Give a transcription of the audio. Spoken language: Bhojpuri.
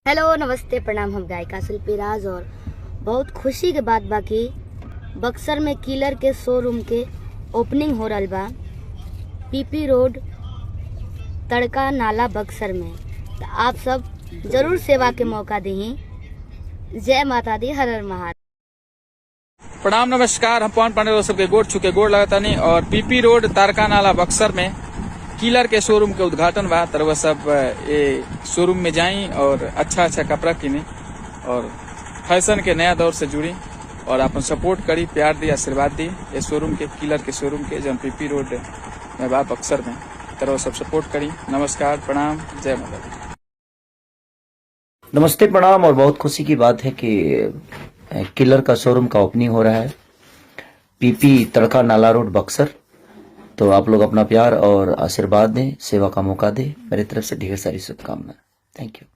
हेलो नमस्ते प्रणाम। हम गायिका शिल्पी राज और बहुत खुशी के बात बाकी बक्सर में किलर के शोरूम के ओपनिंग हो रहा बा पीपी रोड तड़का नाला बक्सर में। तो आप सब जरूर सेवा के मौका दी। जय माता दी, हर हर महादेव। प्रणाम नमस्कार। हम पवन पांडे सबके गोड़ छुके गोड़ लगातानी और पीपी रोड तारका नाला बक्सर में किलर के शोरूम के उद्घाटन बा। तर वह सब ये शोरूम में जाई और अच्छा कपड़ा किनी और फैशन के नया दौर से जुड़ी और अपन सपोर्ट करी, प्यार दी, आशीर्वाद दी ये शोरूम के, किलर के शोरूम के जौन पीपी रोड में बा बक्सर में। तर वह सब सपोर्ट करी। नमस्कार, प्रणाम, जय माता दी। नमस्ते, प्रणाम। और बहुत खुशी की बात है कि किलर का शोरूम का ओपनिंग हो रहा है पीपी तड़का नाला रोड बक्सर। तो आप लोग अपना प्यार और आशीर्वाद दें, सेवा का मौका दें। मेरी तरफ से ढेर सारी शुभकामनाएं। Thank you.